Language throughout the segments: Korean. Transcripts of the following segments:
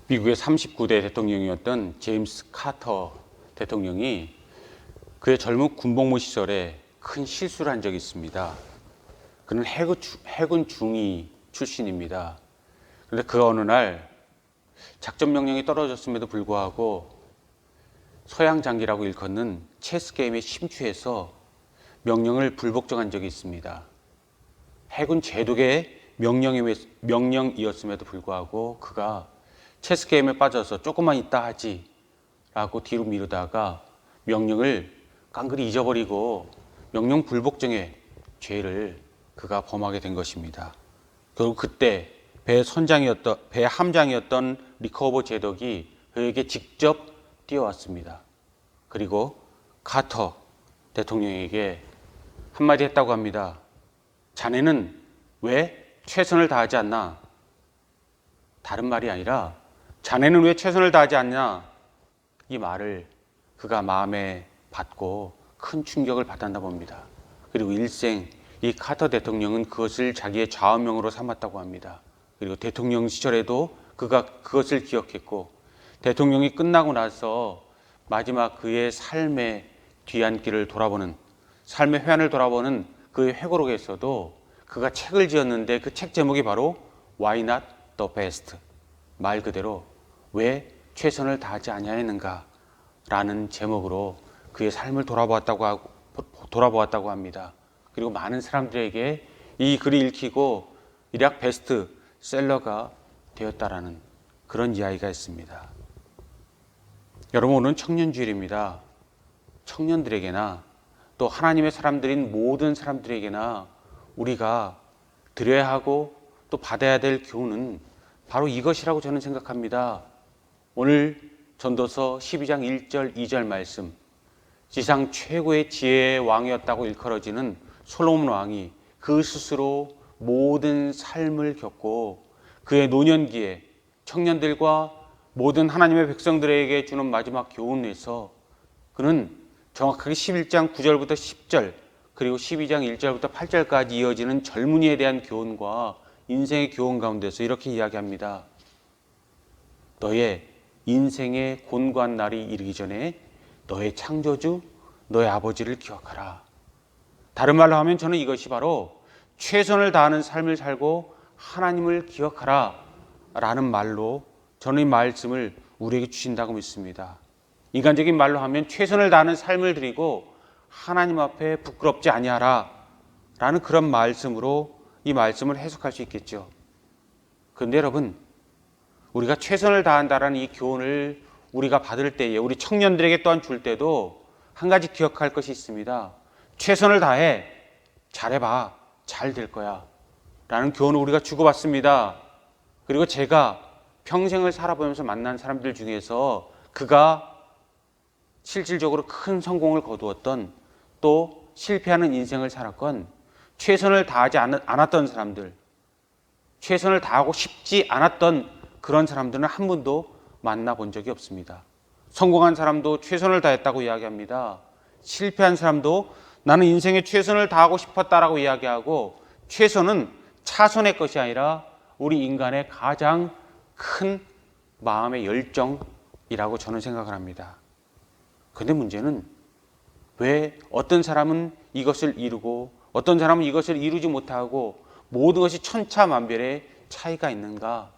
미국의 39대 대통령이었던 제임스 카터 대통령이 그의 젊은 군복무 시절에 큰 실수를 한 적이 있습니다. 그는 해군 중위 출신입니다. 그런데 그 어느 날 작전 명령이 떨어졌음에도 불구하고 서양 장기라고 일컫는 체스 게임에 심취해서 명령을 불복종한 적이 있습니다. 해군 제독의 명령이었음에도 불구하고 그가 체스 게임에 빠져서 조금만 있다 하지 라고 뒤로 미루다가 명령을 깡그리 잊어버리고 명령 불복종의 죄를 그가 범하게 된 것입니다. 결국 그때 배 함장이었던 리커버 제독이 그에게 직접 뛰어왔습니다. 그리고 카터 대통령에게 한마디 했다고 합니다. 자네는 왜 최선을 다하지 않나? 다른 말이 아니라 자네는 왜 최선을 다하지 않냐? 이 말을 그가 마음에 받고 큰 충격을 받았나 봅니다. 그리고 일생 이 카터 대통령은 그것을 자기의 좌우명으로 삼았다고 합니다. 그리고 대통령 시절에도 그가 그것을 기억했고 대통령이 끝나고 나서 마지막 그의 삶의 뒤안길을 돌아보는 삶의 회한을 돌아보는 그의 회고록에서도 그가 책을 지었는데 그 책 제목이 바로 Why Not the Best? 말 그대로 왜 최선을 다하지 아니하였는가? 라는 제목으로 그의 삶을 돌아보았다고 합니다. 그리고 많은 사람들에게 이 글이 읽히고 일약 베스트셀러가 되었다라는 그런 이야기가 있습니다. 여러분, 오늘은 청년주일입니다. 청년들에게나 또 하나님의 사람들인 모든 사람들에게나 우리가 드려야 하고 또 받아야 될 교훈은 바로 이것이라고 저는 생각합니다. 오늘 전도서 12장 1절 2절 말씀, 지상 최고의 지혜의 왕이었다고 일컬어지는 솔로몬 왕이 그 스스로 모든 삶을 겪고 그의 노년기에 청년들과 모든 하나님의 백성들에게 주는 마지막 교훈에서 그는 정확하게 11장 9절부터 10절 그리고 12장 1절부터 8절까지 이어지는 젊은이에 대한 교훈과 인생의 교훈 가운데서 이렇게 이야기합니다. 너의 인생의 곤고한 날이 이르기 전에 너의 창조주, 너의 아버지를 기억하라. 다른 말로 하면 저는 이것이 바로 최선을 다하는 삶을 살고 하나님을 기억하라 라는 말로 저는 이 말씀을 우리에게 주신다고 믿습니다. 인간적인 말로 하면 최선을 다하는 삶을 드리고 하나님 앞에 부끄럽지 아니하라 라는 그런 말씀으로 이 말씀을 해석할 수 있겠죠. 그런데 여러분, 우리가 최선을 다한다라는 이 교훈을 우리가 받을 때에 우리 청년들에게 또한 줄 때도 한 가지 기억할 것이 있습니다. 최선을 다해, 잘해봐, 잘 될 거야 라는 교훈을 우리가 주고받습니다. 그리고 제가 평생을 살아보면서 만난 사람들 중에서 그가 실질적으로 큰 성공을 거두었던 또 실패하는 인생을 살았건 최선을 다하지 않았던 사람들, 최선을 다하고 싶지 않았던 그런 사람들은 한 번도 만나본 적이 없습니다. 성공한 사람도 최선을 다했다고 이야기합니다. 실패한 사람도 나는 인생에 최선을 다하고 싶었다라고 이야기하고 최선은 차선의 것이 아니라 우리 인간의 가장 큰 마음의 열정이라고 저는 생각을 합니다. 그런데 문제는 왜 어떤 사람은 이것을 이루고 어떤 사람은 이것을 이루지 못하고 모든 것이 천차만별의 차이가 있는가?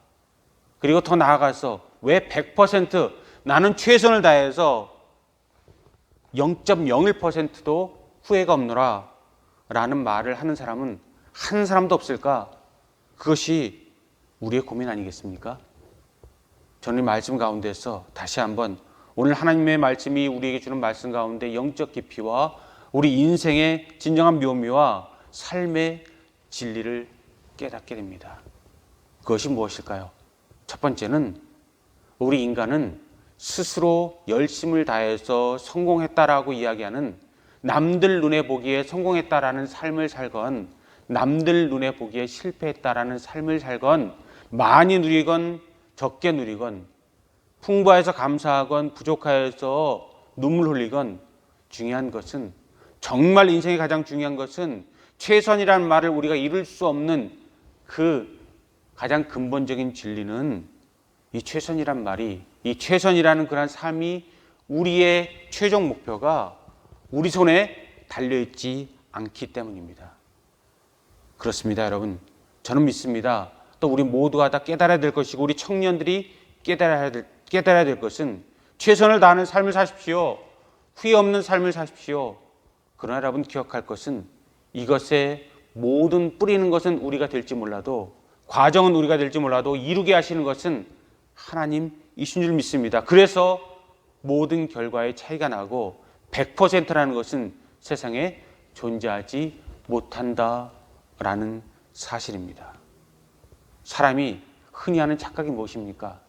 그리고 더 나아가서 왜 100% 나는 최선을 다해서 0.01%도 후회가 없노라 라는 말을 하는 사람은 한 사람도 없을까? 그것이 우리의 고민 아니겠습니까? 저는 이 말씀 가운데서 다시 한번 오늘 하나님의 말씀이 우리에게 주는 말씀 가운데 영적 깊이와 우리 인생의 진정한 묘미와 삶의 진리를 깨닫게 됩니다. 그것이 무엇일까요? 첫 번째는 우리 인간은 스스로 열심을 다해서 성공했다라고 이야기하는 남들 눈에 보기에 성공했다라는 삶을 살건 남들 눈에 보기에 실패했다라는 삶을 살건 많이 누리건 적게 누리건 풍부해서 감사하건 부족하여서 눈물 흘리건 중요한 것은 정말 인생의 가장 중요한 것은 최선이라는 말을 우리가 이룰 수 없는 그 가장 근본적인 진리는 이 최선이란 말이, 이 최선이라는 그런 삶이 우리의 최종 목표가 우리 손에 달려있지 않기 때문입니다. 그렇습니다, 여러분. 저는 믿습니다. 또 우리 모두가 다 깨달아야 될 것이고 우리 청년들이 깨달아야 될 것은 최선을 다하는 삶을 사십시오. 후회 없는 삶을 사십시오. 그러나 여러분 기억할 것은 이것의 모든 뿌리는 것은 우리가 될지 몰라도, 과정은 우리가 될지 몰라도 이루게 하시는 것은 하나님이신 줄 믿습니다. 그래서 모든 결과에 차이가 나고 100%라는 것은 세상에 존재하지 못한다라는 사실입니다. 사람이 흔히 하는 착각이 무엇입니까?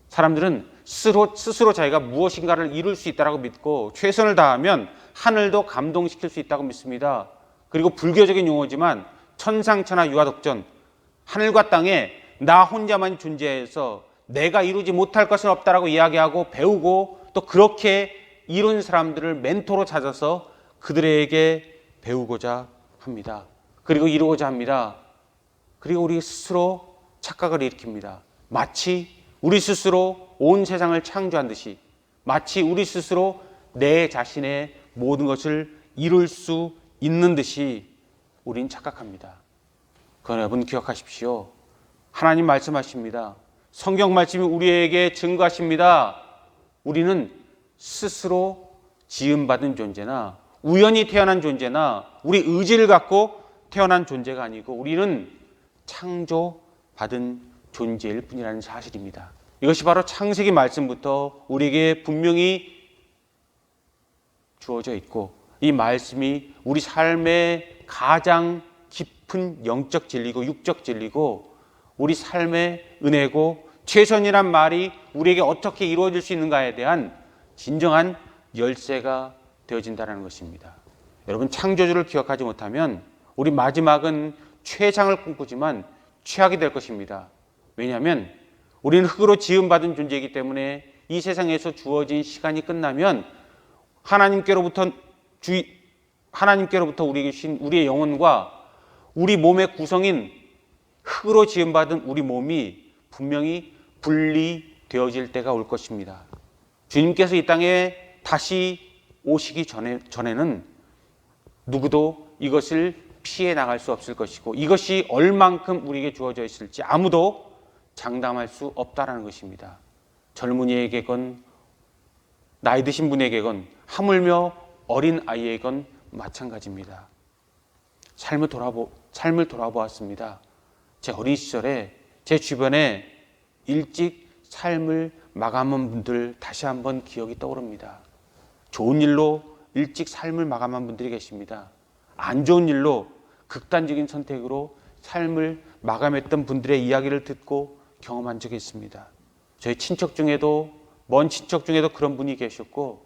사람들은 스스로 자기가 무엇인가를 이룰 수 있다고 믿고 최선을 다하면 하늘도 감동시킬 수 있다고 믿습니다. 그리고 불교적인 용어지만 천상천하 유아독전, 하늘과 땅에 나 혼자만 존재해서 내가 이루지 못할 것은 없다라고 이야기하고 배우고 또 그렇게 이룬 사람들을 멘토로 찾아서 그들에게 배우고자 합니다. 그리고 이루고자 합니다. 그리고 우리 스스로 착각을 일으킵니다. 마치 우리 스스로 온 세상을 창조한 듯이, 마치 우리 스스로 내 자신의 모든 것을 이룰 수 있는 듯이 우린 착각합니다. 그러나 여러분 기억하십시오. 하나님 말씀하십니다. 성경 말씀이 우리에게 증거하십니다. 우리는 스스로 지음받은 존재나 우연히 태어난 존재나 우리 의지를 갖고 태어난 존재가 아니고 우리는 창조받은 존재일 뿐이라는 사실입니다. 이것이 바로 창세기 말씀부터 우리에게 분명히 주어져 있고 이 말씀이 우리 삶의 가장 깊은 영적 진리고 육적 진리고 우리 삶의 은혜고 최선이란 말이 우리에게 어떻게 이루어질 수 있는가에 대한 진정한 열쇠가 되어진다는 것입니다. 여러분 창조주를 기억하지 못하면 우리 마지막은 최상을 꿈꾸지만 최악이 될 것입니다. 왜냐하면 우리는 흙으로 지음받은 존재이기 때문에 이 세상에서 주어진 시간이 끝나면 하나님께로부터 우리에게 주신 우리의 영혼과 우리 몸의 구성인 흙으로 지음받은 우리 몸이 분명히 분리되어질 때가 올 것입니다. 주님께서 이 땅에 다시 오시기 전에는 누구도 이것을 피해 나갈 수 없을 것이고 이것이 얼만큼 우리에게 주어져 있을지 아무도 장담할 수 없다라는 것입니다. 젊은이에게건 나이 드신 분에게건 하물며 어린 아이에건 마찬가지입니다. 삶을 돌아보았습니다. 제 어린 시절에 제 주변에 일찍 삶을 마감한 분들 다시 한번 기억이 떠오릅니다. 좋은 일로 일찍 삶을 마감한 분들이 계십니다. 안 좋은 일로 극단적인 선택으로 삶을 마감했던 분들의 이야기를 듣고 경험한 적이 있습니다. 저희 친척 중에도 먼 친척 중에도 그런 분이 계셨고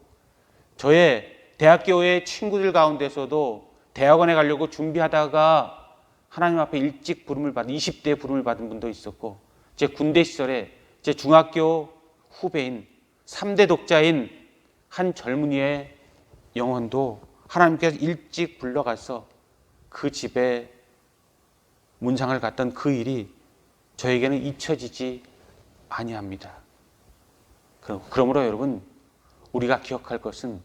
저의 대학교의 친구들 가운데서도 대학원에 가려고 준비하다가 하나님 앞에 일찍 부름을 받은 20대에 부름을 받은 분도 있었고 제 군대 시절에 제 중학교 후배인 3대 독자인 한 젊은이의 영혼도 하나님께서 일찍 불러가서 그 집에 문상을 갔던 그 일이 저에게는 잊혀지지 아니합니다. 그러므로 여러분 우리가 기억할 것은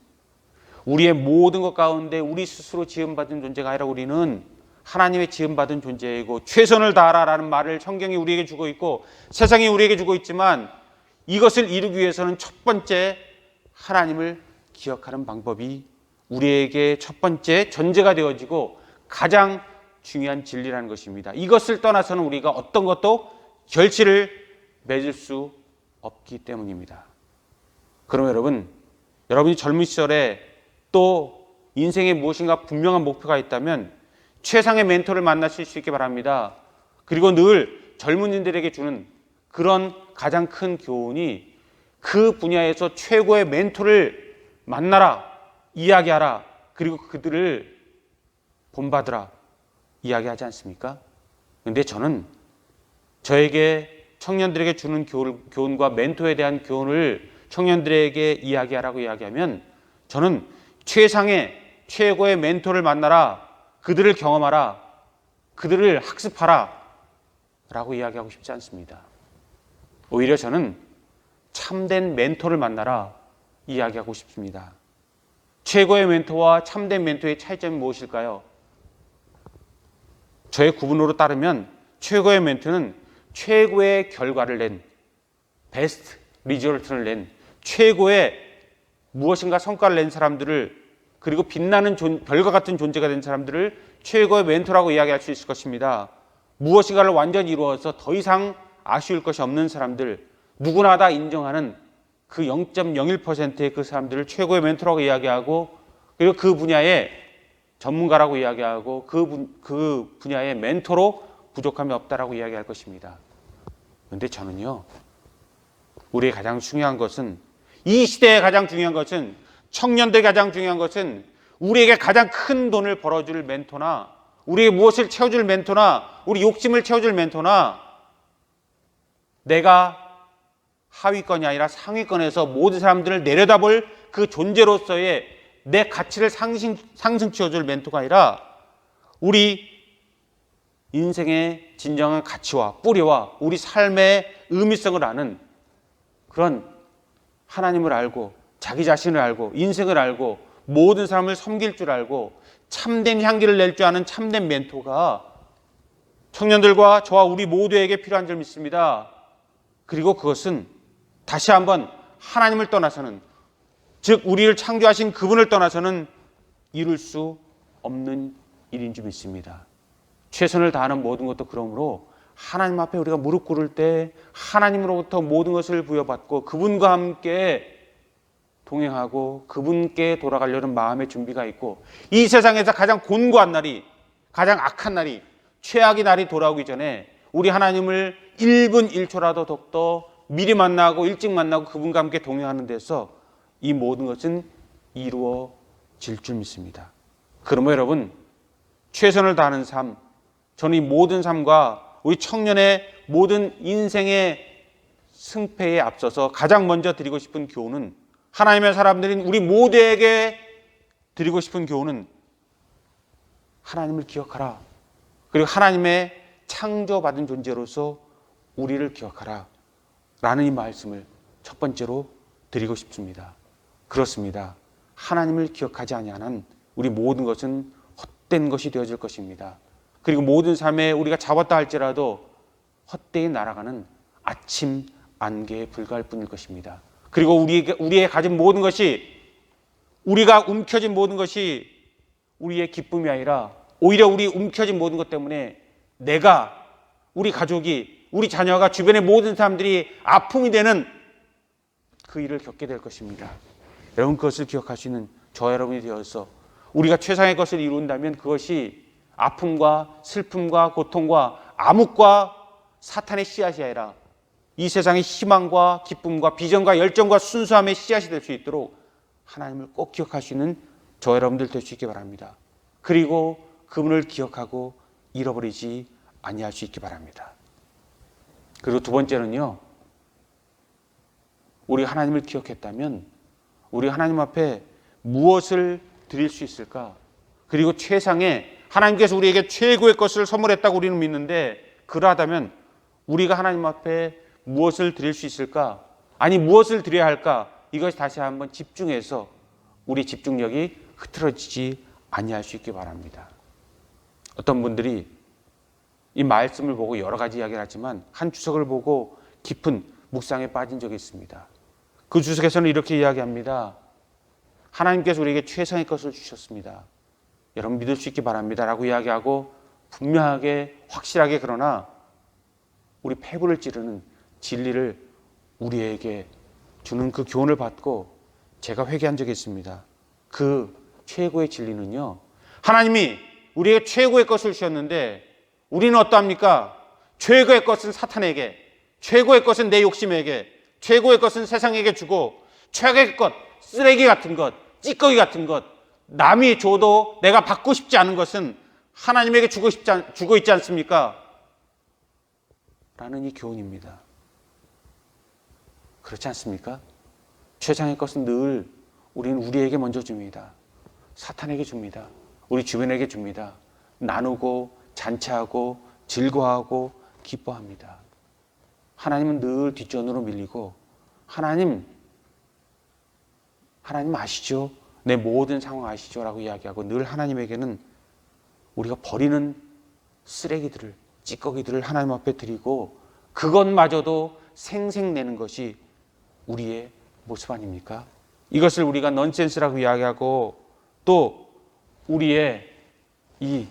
우리의 모든 것 가운데 우리 스스로 지음받은 존재가 아니라 우리는 하나님의 지음받은 존재이고 최선을 다하라라는 말을 성경이 우리에게 주고 있고 세상이 우리에게 주고 있지만 이것을 이루기 위해서는 첫 번째 하나님을 기억하는 방법이 우리에게 첫 번째 전제가 되어지고 가장 중요한 진리라는 것입니다. 이것을 떠나서는 우리가 어떤 것도 결실을 맺을 수 없기 때문입니다. 그럼 여러분이 젊은 시절에 또 인생에 무엇인가 분명한 목표가 있다면 최상의 멘토를 만나실 수 있게 바랍니다. 그리고 늘 젊은이들에게 주는 그런 가장 큰 교훈이 그 분야에서 최고의 멘토를 만나라, 이야기하라, 그리고 그들을 본받으라 이야기하지 않습니까? 그런데 저는 저에게 청년들에게 주는 교훈과 멘토에 대한 교훈을 청년들에게 이야기하라고 이야기하면 저는 최고의 멘토를 만나라, 그들을 경험하라, 그들을 학습하라 라고 이야기하고 싶지 않습니다. 오히려 저는 참된 멘토를 만나라 이야기하고 싶습니다. 최고의 멘토와 참된 멘토의 차이점이 무엇일까요? 저의 구분으로 따르면 최고의 멘토는 최고의 결과를 낸, 베스트 리졸트를 낸, 최고의 무엇인가 성과를 낸 사람들을, 그리고 빛나는 별과 같은 존재가 된 사람들을 최고의 멘토라고 이야기할 수 있을 것입니다. 무엇인가를 완전히 이루어서 더 이상 아쉬울 것이 없는 사람들, 누구나 다 인정하는 그 0.01%의 그 사람들을 최고의 멘토라고 이야기하고, 그리고 그 분야의 전문가라고 이야기하고, 그 분야의 멘토로 부족함이 없다라고 이야기할 것입니다. 그런데 저는요, 우리의 가장 중요한 것은, 이 시대에 가장 중요한 것은, 청년들이 가장 중요한 것은 우리에게 가장 큰 돈을 벌어줄 멘토나, 우리의 무엇을 채워줄 멘토나, 우리 욕심을 채워줄 멘토나, 내가 하위권이 아니라 상위권에서 모든 사람들을 내려다볼 그 존재로서의 내 가치를 상승시켜줄 멘토가 아니라, 우리 인생의 진정한 가치와 뿌리와 우리 삶의 의미성을 아는 그런 하나님을 알고, 자기 자신을 알고, 인생을 알고, 모든 사람을 섬길 줄 알고 참된 향기를 낼 줄 아는 참된 멘토가 청년들과 저와 우리 모두에게 필요한 줄 믿습니다. 그리고 그것은 다시 한번 하나님을 떠나서는, 즉 우리를 창조하신 그분을 떠나서는 이룰 수 없는 일인 줄 믿습니다. 최선을 다하는 모든 것도 그러므로 하나님 앞에 우리가 무릎 꿇을 때 하나님으로부터 모든 것을 부여받고 그분과 함께 동행하고 그분께 돌아가려는 마음의 준비가 있고, 이 세상에서 가장 곤고한 날이, 가장 악한 날이, 최악의 날이 돌아오기 전에 우리 하나님을 1분 1초라도 더욱더 미리 만나고 일찍 만나고 그분과 함께 동행하는 데서 이 모든 것은 이루어질 줄 믿습니다. 그러므로 여러분, 최선을 다하는 삶, 저는 이 모든 삶과 우리 청년의 모든 인생의 승패에 앞서서 가장 먼저 드리고 싶은 교훈은, 하나님의 사람들인 우리 모두에게 드리고 싶은 교훈은, 하나님을 기억하라. 그리고 하나님의 창조받은 존재로서 우리를 기억하라 라는 이 말씀을 첫 번째로 드리고 싶습니다. 그렇습니다. 하나님을 기억하지 아니하는 우리 모든 것은 헛된 것이 되어질 것입니다. 그리고 모든 삶에 우리가 잡았다 할지라도 헛되이 날아가는 아침 안개에 불과할 뿐일 것입니다. 그리고 우리의 가진 모든 것이, 우리가 움켜진 모든 것이 우리의 기쁨이 아니라 오히려 우리 움켜진 모든 것 때문에 내가, 우리 가족이, 우리 자녀가, 주변의 모든 사람들이 아픔이 되는 그 일을 겪게 될 것입니다. 여러분, 그것을 기억하시는 저와 여러분이 되어서 우리가 최상의 것을 이룬다면 그것이 아픔과 슬픔과 고통과 암흑과 사탄의 씨앗이 아니라 이 세상의 희망과 기쁨과 비전과 열정과 순수함의 씨앗이 될 수 있도록 하나님을 꼭 기억하시는 저와 여러분들 될 수 있기 바랍니다. 그리고 그분을 기억하고 잃어버리지 아니할 수 있기 바랍니다. 그리고 두 번째는요, 우리 하나님을 기억했다면 우리 하나님 앞에 무엇을 드릴 수 있을까? 그리고 최상의, 하나님께서 우리에게 최고의 것을 선물했다고 우리는 믿는데, 그러하다면 우리가 하나님 앞에 무엇을 드릴 수 있을까? 아니, 무엇을 드려야 할까? 이것이 다시 한번 집중해서 우리 집중력이 흐트러지지 아니할 수 있기 바랍니다. 어떤 분들이 이 말씀을 보고 여러 가지 이야기를 하지만 한 주석을 보고 깊은 묵상에 빠진 적이 있습니다. 그 주석에서는 이렇게 이야기합니다. 하나님께서 우리에게 최상의 것을 주셨습니다. 여러분 믿을 수 있기 바랍니다 라고 이야기하고, 분명하게 확실하게, 그러나 우리 폐부를 찌르는 진리를 우리에게 주는 그 교훈을 받고 제가 회개한 적이 있습니다. 그 최고의 진리는요, 하나님이 우리에게 최고의 것을 주셨는데 우리는 어떠합니까? 최고의 것은 사탄에게, 최고의 것은 내 욕심에게, 최고의 것은 세상에게 주고, 최고의 것, 쓰레기 같은 것, 찌꺼기 같은 것, 남이 줘도 내가 받고 싶지 않은 것은 하나님에게 주고 있지 않습니까? 라는 이 교훈입니다. 그렇지 않습니까? 최상의 것은 늘 우리는 우리에게 먼저 줍니다. 사탄에게 줍니다. 우리 주변에게 줍니다. 나누고 잔치하고 즐거워하고 기뻐합니다. 하나님은 늘 뒷전으로 밀리고 하나님 아시죠? 내 모든 상황 아시죠? 라고 이야기하고 늘 하나님에게는 우리가 버리는 쓰레기들을, 찌꺼기들을 하나님 앞에 드리고 그것마저도 생색내는 것이 우리의 모습 아닙니까? 이것을 우리가 넌센스라고 이야기하고 또 우리의 이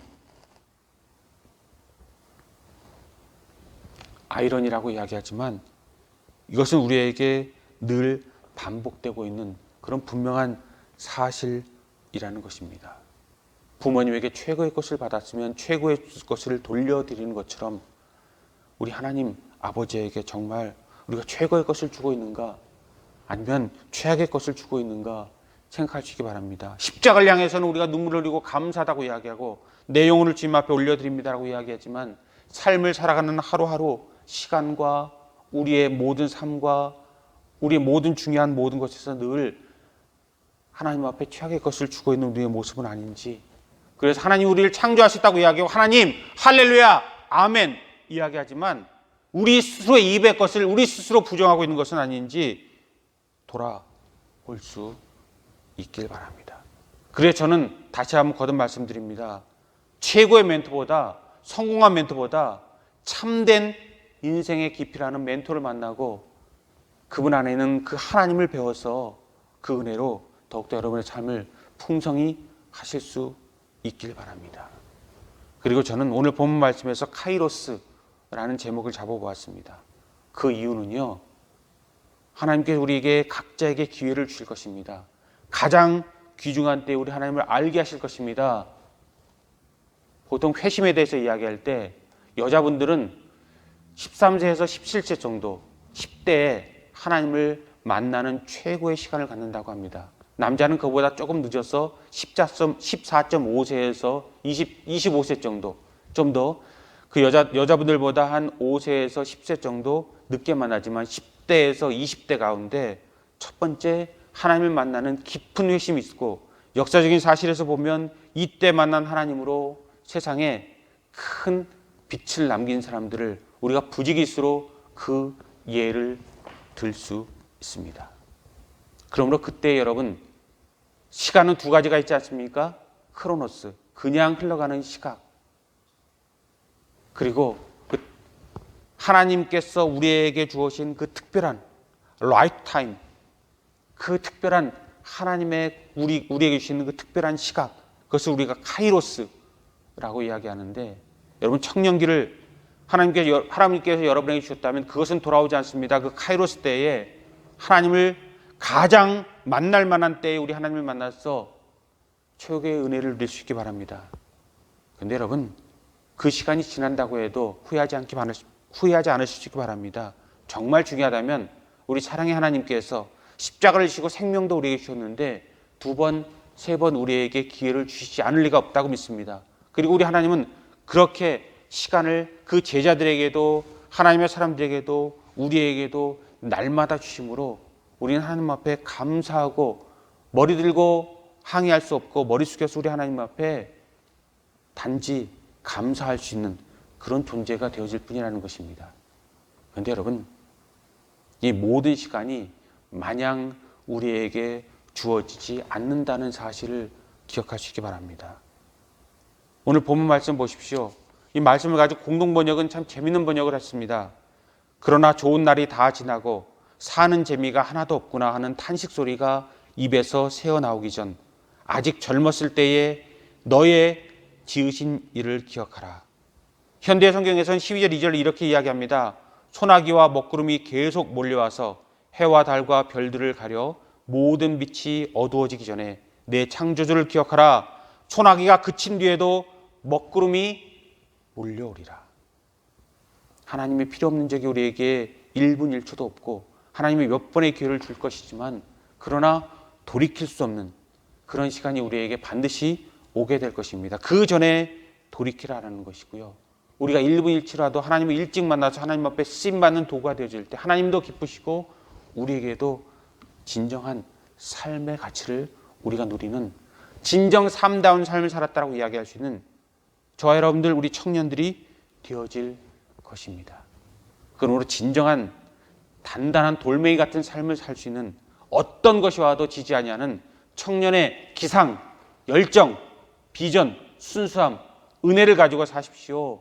아이러니라고 이야기하지만 이것은 우리에게 늘 반복되고 있는 그런 분명한 사실이라는 것입니다. 부모님에게 최고의 것을 받았으면 최고의 것을 돌려드리는 것처럼 우리 하나님 아버지에게 정말 우리가 최고의 것을 주고 있는가 아니면 최악의 것을 주고 있는가 생각하시기 바랍니다. 십자가를 향해서는 우리가 눈물을 흘리고 감사하다고 이야기하고 내 영혼을 주님 앞에 올려드립니다라고 이야기하지만 삶을 살아가는 하루하루 시간과 우리의 모든 삶과 우리의 모든 중요한 모든 것에서 늘 하나님 앞에 최악의 것을 주고 있는 우리의 모습은 아닌지, 그래서 하나님 우리를 창조하셨다고 이야기하고 하나님 할렐루야 아멘 이야기하지만 우리 스스로의 입의 것을 우리 스스로 부정하고 있는 것은 아닌지 돌아볼 수 있길 바랍니다. 그래서 저는 다시 한번 거듭 말씀드립니다. 최고의 멘토보다, 성공한 멘토보다 참된 인생의 깊이라는 멘토를 만나고 그분 안에는 그 하나님을 배워서 그 은혜로 더욱더 여러분의 삶을 풍성히 하실 수 있길 바랍니다. 그리고 저는 오늘 본문 말씀에서 카이로스라는 제목을 잡아보았습니다. 그 이유는요, 하나님께서 우리에게 각자에게 기회를 주실 것입니다. 가장 귀중한 때에 우리 하나님을 알게 하실 것입니다. 보통 회심에 대해서 이야기할 때 여자분들은 13세에서 17세 정도 10대에 하나님을 만나는 최고의 시간을 갖는다고 합니다. 남자는 그보다 조금 늦어서 14.5세에서 25세 정도, 좀 더 그 여자분들보다 한 5세에서 10세 정도 늦게 만나지만 10대에서 20대 가운데 첫 번째 하나님을 만나는 깊은 회심이 있고, 역사적인 사실에서 보면 이때 만난 하나님으로 세상에 큰 빛을 남긴 사람들을 우리가 부지기수로 그 예를 들 수 있습니다. 그러므로 그때 여러분, 시간은 두 가지가 있지 않습니까? 크로노스, 그냥 흘러가는 시각, 그리고 그 하나님께서 우리에게 주어진 그 특별한 라이프타임, 그 특별한 하나님의 우리에게 주시는 그 특별한 시각, 그것을 우리가 카이로스라고 이야기하는데, 여러분 청년기를 하나님께서 여러분에게 주셨다면 그것은 돌아오지 않습니다. 그 카이로스 때에 하나님을 가장 만날 만한 때에 우리 하나님을 만나서 최고의 은혜를 누릴 수 있기 바랍니다. 그런데 여러분, 그 시간이 지난다고 해도 후회하지 않으실 수 있기 바랍니다. 정말 중요하다면 우리 사랑의 하나님께서 십자가를 지시고 생명도 우리에게 주셨는데 두 번, 세 번 우리에게 기회를 주시지 않을 리가 없다고 믿습니다. 그리고 우리 하나님은 그렇게 시간을 그 제자들에게도 하나님의 사람들에게도 우리에게도 날마다 주심으로 우리는 하나님 앞에 감사하고 머리 들고 항의할 수 없고 머리 숙여서 우리 하나님 앞에 단지 감사할 수 있는 그런 존재가 되어질 뿐이라는 것입니다. 그런데 여러분, 이 모든 시간이 마냥 우리에게 주어지지 않는다는 사실을 기억하시기 바랍니다. 오늘 본문 말씀 보십시오. 이 말씀을 가지고 공동번역은 참 재밌는 번역을 했습니다. 그러나 좋은 날이 다 지나고 사는 재미가 하나도 없구나 하는 탄식 소리가 입에서 새어나오기 전 아직 젊었을 때에 너의 지으신 일을 기억하라. 현대 성경에서는 12절 2절을 이렇게 이야기합니다. 소나기와 먹구름이 계속 몰려와서 해와 달과 별들을 가려 모든 빛이 어두워지기 전에 내 창조주를 기억하라. 소나기가 그친 뒤에도 먹구름이 몰려오리라. 하나님이 필요 없는 적이 우리에게 1분 1초도 없고 하나님이 몇 번의 기회를 줄 것이지만 그러나 돌이킬 수 없는 그런 시간이 우리에게 반드시 오게 될 것입니다. 그 전에 돌이키라는 것이고요. 우리가 1분 1초라도 하나님을 일찍 만나서 하나님 앞에 쓰임받는 도구가 되어질 때 하나님도 기쁘시고 우리에게도 진정한 삶의 가치를 우리가 누리는 진정 삶다운 삶을 살았다고 이야기할 수 있는 저와 여러분들, 우리 청년들이 되어질 것입니다. 그러므로 진정한 단단한 돌멩이 같은 삶을 살 수 있는 어떤 것이 와도 지지 아니하는 청년의 기상, 열정, 비전, 순수함, 은혜를 가지고 사십시오.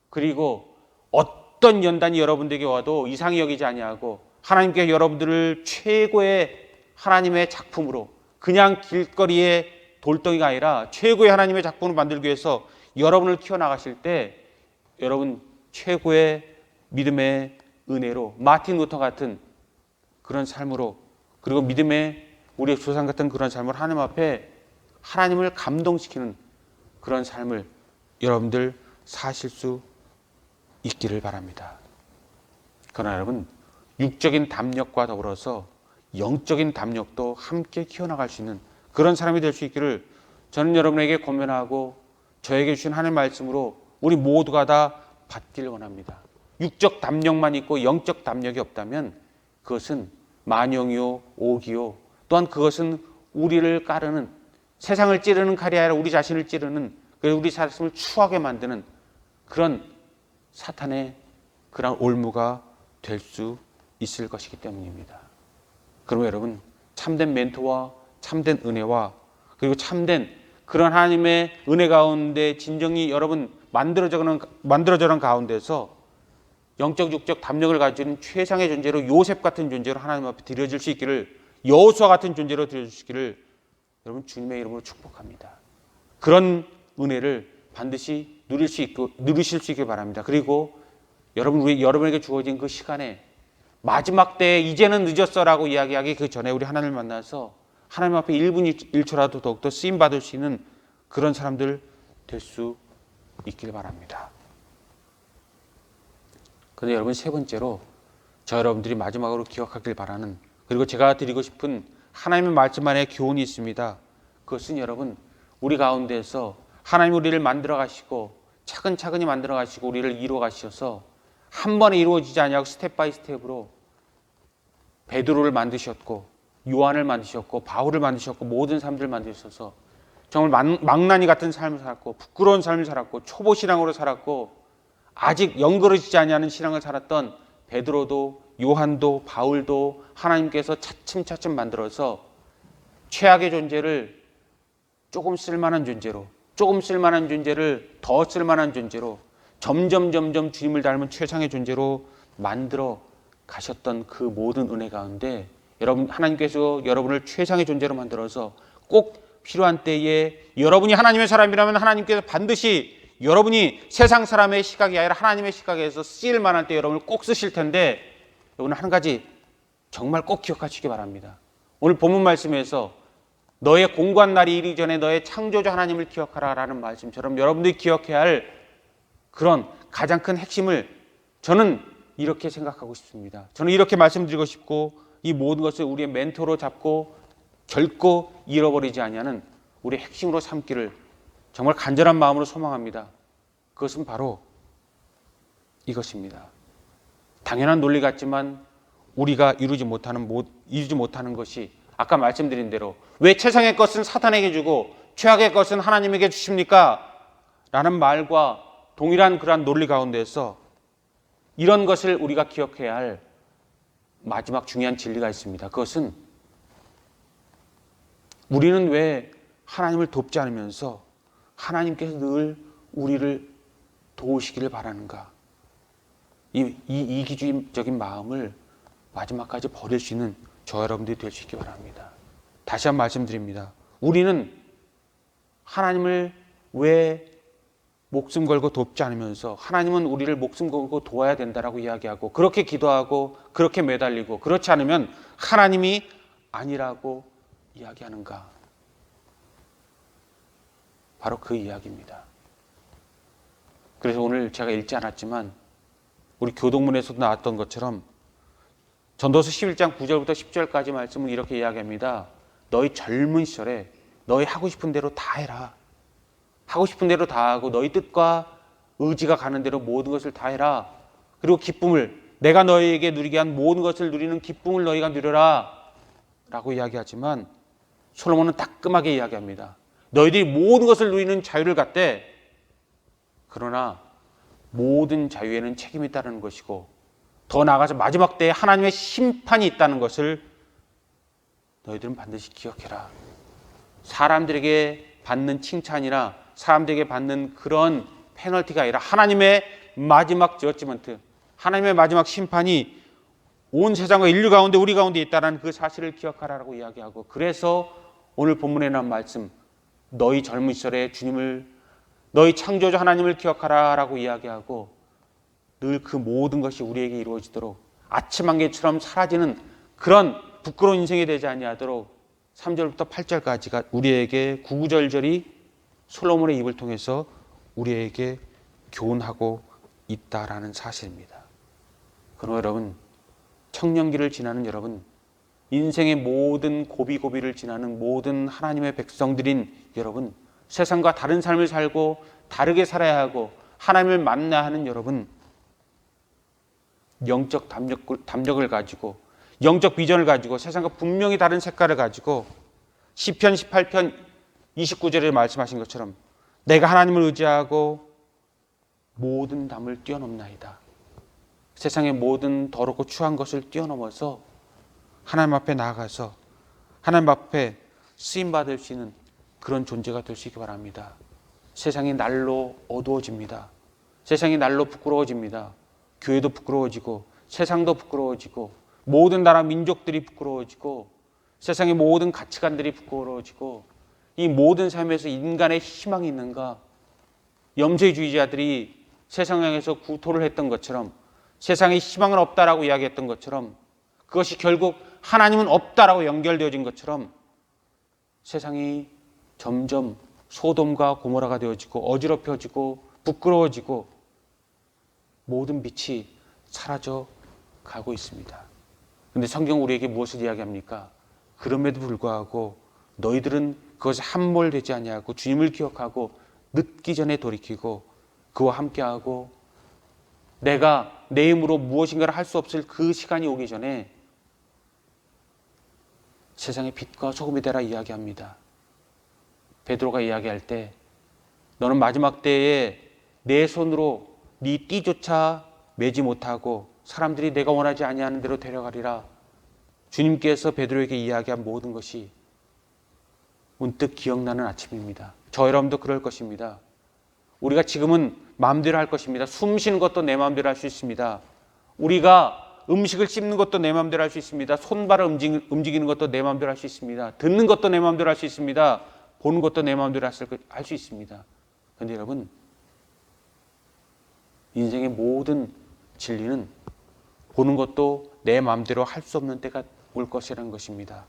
그리고 어떤 연단이 여러분들에게 와도 이상히 여기지 아니하고 하나님께 여러분들을 최고의 하나님의 작품으로, 그냥 길거리의 돌덩이가 아니라 최고의 하나님의 작품을 만들기 위해서 여러분을 키워나가실 때 여러분 최고의 믿음의 은혜로 마틴 루터 같은 그런 삶으로, 그리고 믿음의 우리의 조상 같은 그런 삶을 하나님 앞에 하나님을 감동시키는 그런 삶을 여러분들 사실 수 있기를 바랍니다. 그러나 여러분, 육적인 담력과 더불어서 영적인 담력도 함께 키워나갈 수 있는 그런 사람이 될 수 있기를 저는 여러분에게 권면하고 저에게 주신 하나님의 말씀으로 우리 모두가 다 받기를 원합니다. 육적 담력만 있고 영적 담력이 없다면 그것은 만영이요 오기요, 또한 그것은 우리를 까르는, 세상을 찌르는 칼이 아니라 우리 자신을 찌르는, 그래서 우리 자신을 추하게 만드는 그런 사탄의 그런 올무가 될 수 있을 것이기 때문입니다. 그러면 여러분, 참된 멘토와 참된 은혜와 그리고 참된 그런 하나님의 은혜 가운데 진정이 여러분 만들어져가는 가운데서 영적 육적 담력을 가진 최상의 존재로, 요셉 같은 존재로 하나님 앞에 드려질 수 있기를, 여호수아 같은 존재로 드려질 수 있기를 여러분 주님의 이름으로 축복합니다. 그런 은혜를 반드시 누리실 수 있길 바랍니다. 그리고 여러분에게 주어진 그 시간에 마지막 때에 이제는 늦었어라고 이야기하기 그 전에 우리 하나님을 만나서 하나님 앞에 1분 1초라도 더욱더 쓰임받을 수 있는 그런 사람들 될 수 있길 바랍니다. 그런데 여러분, 세 번째로 여러분들이 마지막으로 기억하길 바라는, 그리고 제가 드리고 싶은 하나님의 말씀 안에 교훈이 있습니다. 그것은 여러분, 우리 가운데서 하나님 우리를 만들어 가시고 차근차근히 만들어 가시고 우리를 이루어 가셔서 한 번에 이루어지지 아니하고 스텝 바이 스텝으로 베드로를 만드셨고 요한을 만드셨고 바울을 만드셨고 모든 사람들을 만드셔서 정말 망나니 같은 삶을 살았고 부끄러운 삶을 살았고 초보 신앙으로 살았고 아직 영그러지지 아니하는 신앙을 살았던 베드로도 요한도 바울도 하나님께서 차츰차츰 만들어서 최악의 존재를 조금 쓸만한 존재로, 조금 쓸만한 존재를 더 쓸만한 존재로, 점점 주님을 닮은 최상의 존재로 만들어 가셨던 그 모든 은혜 가운데 여러분, 하나님께서 여러분을 최상의 존재로 만들어서 꼭 필요한 때에 여러분이 하나님의 사람이라면 하나님께서 반드시 여러분이 세상 사람의 시각이 아니라 하나님의 시각에서 쓰일 만한 때 여러분을 꼭 쓰실 텐데, 여러분 한 가지 정말 꼭 기억하시기 바랍니다. 오늘 본문 말씀에서 너의 공고한 날이 이르기 전에 너의 창조주 하나님을 기억하라 라는 말씀처럼 여러분들이 기억해야 할 그런 가장 큰 핵심을 저는 이렇게 생각하고 싶습니다. 저는 이렇게 말씀드리고 싶고 이 모든 것을 우리의 멘토로 잡고 결코 잃어버리지 아니하는 우리의 핵심으로 삼기를 정말 간절한 마음으로 소망합니다. 그것은 바로 이것입니다. 당연한 논리 같지만 우리가 이루지 못하는 것이 아까 말씀드린 대로 왜 최상의 것은 사탄에게 주고 최악의 것은 하나님에게 주십니까? 라는 말과 동일한 그러한 논리 가운데서 이런 것을 우리가 기억해야 할 마지막 중요한 진리가 있습니다. 그것은 우리는 왜 하나님을 돕지 않으면서 하나님께서 늘 우리를 도우시기를 바라는가? 이 이기주의적인 마음을 마지막까지 버릴 수 있는 저 여러분들이 될 수 있기 바랍니다. 다시 한번 말씀드립니다. 우리는 하나님을 왜 목숨 걸고 돕지 않으면서 하나님은 우리를 목숨 걸고 도와야 된다라고 이야기하고 그렇게 기도하고 그렇게 매달리고 그렇지 않으면 하나님이 아니라고 이야기하는가? 바로 그 이야기입니다. 그래서 오늘 제가 읽지 않았지만 우리 교동문에서도 나왔던 것처럼 전도서 11장 9절부터 10절까지 말씀은 이렇게 이야기합니다. 너희 젊은 시절에 너희 하고 싶은 대로 다 해라. 하고 싶은 대로 다 하고 너희 뜻과 의지가 가는 대로 모든 것을 다 해라. 그리고 기쁨을, 내가 너희에게 누리게 한 모든 것을 누리는 기쁨을 너희가 누려라 라고 이야기하지만 솔로몬은 따끔하게 이야기합니다. 너희들이 모든 것을 누리는 자유를 갖되 그러나 모든 자유에는 책임이 따르는 것이고 더 나아가서 마지막 때에 하나님의 심판이 있다는 것을 너희들은 반드시 기억해라. 사람들에게 받는 칭찬이나 사람들에게 받는 그런 페널티가 아니라 하나님의 마지막 저지먼트, 하나님의 마지막 심판이 온 세상과 인류 가운데 우리 가운데 있다는 그 사실을 기억하라고 이야기하고, 그래서 오늘 본문에 나온 말씀, 너희 젊은 시절에 주님을, 너희 창조주 하나님을 기억하라라고 이야기하고, 늘 그 모든 것이 우리에게 이루어지도록 아침 안개처럼 사라지는 그런 부끄러운 인생이 되지 아니하도록 3절부터 8절까지가 우리에게 구구절절히 솔로몬의 입을 통해서 우리에게 교훈하고 있다라는 사실입니다. 그러나 여러분, 청년기를 지나는 여러분, 인생의 모든 고비고비를 지나는 모든 하나님의 백성들인 여러분, 세상과 다른 삶을 살고 다르게 살아야 하고 하나님을 만나야 하는 여러분, 영적 담력을 가지고, 영적 비전을 가지고, 세상과 분명히 다른 색깔을 가지고 시편 18편 29절에 말씀하신 것처럼 내가 하나님을 의지하고 모든 담을 뛰어넘나이다. 세상의 모든 더럽고 추한 것을 뛰어넘어서 하나님 앞에 나아가서 하나님 앞에 쓰임받을 수 있는 그런 존재가 될 수 있기 바랍니다. 세상이 날로 어두워집니다. 세상이 날로 부끄러워집니다. 교회도 부끄러워지고 세상도 부끄러워지고 모든 나라 민족들이 부끄러워지고 세상의 모든 가치관들이 부끄러워지고, 이 모든 삶에서 인간의 희망이 있는가? 염세주의자들이 세상을 향해서 구토를 했던 것처럼, 세상에 희망은 없다라고 이야기했던 것처럼, 그것이 결국 하나님은 없다라고 연결되어진 것처럼 세상이 점점 소돔과 고모라가 되어지고 어지럽혀지고 부끄러워지고 모든 빛이 사라져 가고 있습니다. 그런데 성경은 우리에게 무엇을 이야기합니까? 그럼에도 불구하고 너희들은 그것에 함몰되지 아니하고 주님을 기억하고 늦기 전에 돌이키고 그와 함께하고 내가 내 힘으로 무엇인가를 할 수 없을 그 시간이 오기 전에 세상의 빛과 소금이 되라 이야기합니다. 베드로가 이야기할 때 너는 마지막 때에 내 손으로 네 띠조차 매지 못하고 사람들이 내가 원하지 아니하는 대로 데려가리라. 주님께서 베드로에게 이야기한 모든 것이 문득 기억나는 아침입니다. 저 여러분도 그럴 것입니다. 우리가 지금은 마음대로 할 것입니다. 숨 쉬는 것도 내 마음대로 할 수 있습니다. 우리가 음식을 씹는 것도 내 마음대로 할 수 있습니다. 손발을 움직이는 것도 내 마음대로 할 수 있습니다. 듣는 것도 내 마음대로 할 수 있습니다. 보는 것도 내 마음대로 할 수 있습니다. 그런데 여러분, 인생의 모든 진리는 보는 것도 내 마음대로 할 수 없는 때가 올 것이라는 것입니다.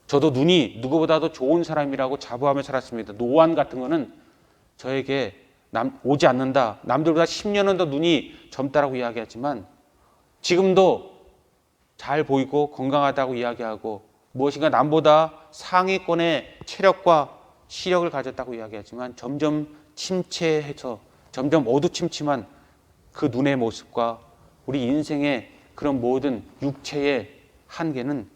저도 눈이 누구보다도 좋은 사람이라고 자부하며 살았습니다. 노안 같은 거는 저에게 오지 않는다. 남들보다 10년은 더 눈이 젊다라고 이야기하지만 지금도 잘 보이고 건강하다고 이야기하고 무엇인가 남보다 상위권의 체력과 시력을 가졌다고 이야기하지만 점점 침체해서 점점 어두침침한 그 눈의 모습과 우리 인생의 그런 모든 육체의 한계는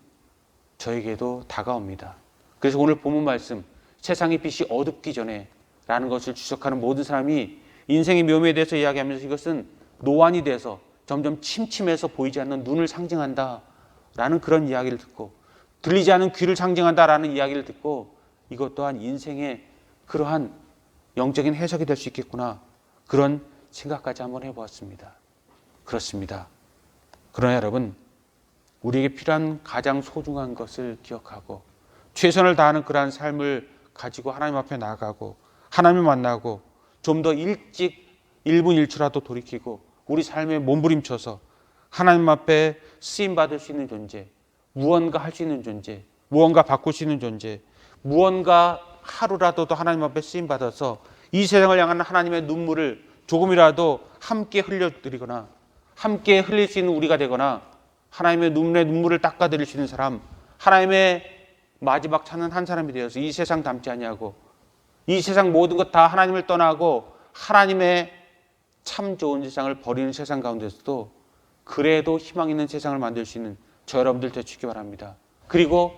저에게도 다가옵니다. 그래서 오늘 본문 말씀, 세상의 빛이 어둡기 전에 라는 것을 주석하는 모든 사람이 인생의 묘미에 대해서 이야기하면서 이것은 노안이 돼서 점점 침침해서 보이지 않는 눈을 상징한다 라는 그런 이야기를 듣고, 들리지 않는 귀를 상징한다 라는 이야기를 듣고 이것 또한 인생의 그러한 영적인 해석이 될 수 있겠구나, 그런 생각까지 한번 해보았습니다. 그렇습니다. 그러나 여러분, 우리에게 필요한 가장 소중한 것을 기억하고 최선을 다하는 그러한 삶을 가지고 하나님 앞에 나아가고 하나님을 만나고 좀 더 일찍 1분 1초라도 돌이키고 우리 삶에 몸부림쳐서 하나님 앞에 쓰임받을 수 있는 존재, 무언가 할 수 있는 존재, 무언가 바꿀 수 있는 존재, 무언가 하루라도 더 하나님 앞에 쓰임받아서 이 세상을 향한 하나님의 눈물을 조금이라도 함께 흘려드리거나 함께 흘릴 수 있는 우리가 되거나 하나님의 눈물을 닦아드릴 수 있는 사람, 하나님의 마지막 찾는 한 사람이 되어서 이 세상 닮지 아니하고 이 세상 모든 것 다 하나님을 떠나고 하나님의 참 좋은 세상을 버리는 세상 가운데서도 그래도 희망 있는 세상을 만들 수 있는 저 여러분들 되시기 바랍니다. 그리고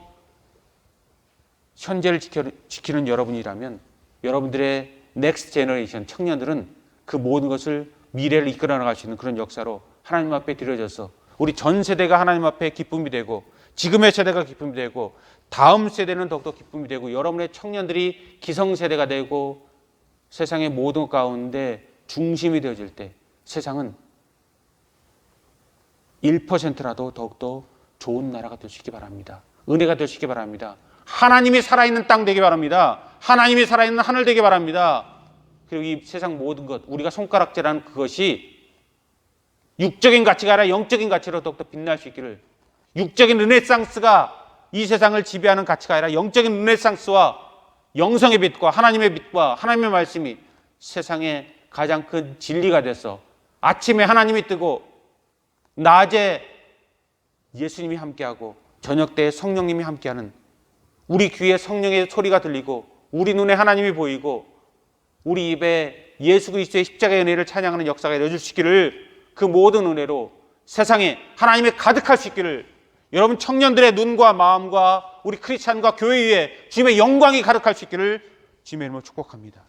현재를 지키는 여러분이라면 여러분들의 넥스트 제너레이션 청년들은 그 모든 것을 미래를 이끌어 나갈 수 있는 그런 역사로 하나님 앞에 드려져서 우리 전 세대가 하나님 앞에 기쁨이 되고 지금의 세대가 기쁨이 되고 다음 세대는 더욱더 기쁨이 되고 여러분의 청년들이 기성세대가 되고 세상의 모든 가운데 중심이 되어질 때 세상은 1%라도 더욱더 좋은 나라가 될 수 있기 바랍니다. 은혜가 될 수 있기 바랍니다. 하나님이 살아있는 땅 되기 바랍니다. 하나님이 살아있는 하늘 되기 바랍니다. 그리고 이 세상 모든 것, 우리가 손가락질하는 그것이 육적인 가치가 아니라 영적인 가치로 더욱더 빛날 수 있기를, 육적인 르네상스가 이 세상을 지배하는 가치가 아니라 영적인 르네상스와 영성의 빛과 하나님의 빛과 하나님의 말씀이 세상의 가장 큰 진리가 돼서 아침에 하나님이 뜨고 낮에 예수님이 함께하고 저녁 때 성령님이 함께하는, 우리 귀에 성령의 소리가 들리고 우리 눈에 하나님이 보이고 우리 입에 예수 그리스도의 십자가의 은혜를 찬양하는 역사가 이루어질 수 있기를, 그 모든 은혜로 세상에 하나님이 가득할 수 있기를 여러분 청년들의 눈과 마음과 우리 크리스찬과 교회 위에 주님의 영광이 가득할 수 있기를 주님의 이름으로 축복합니다.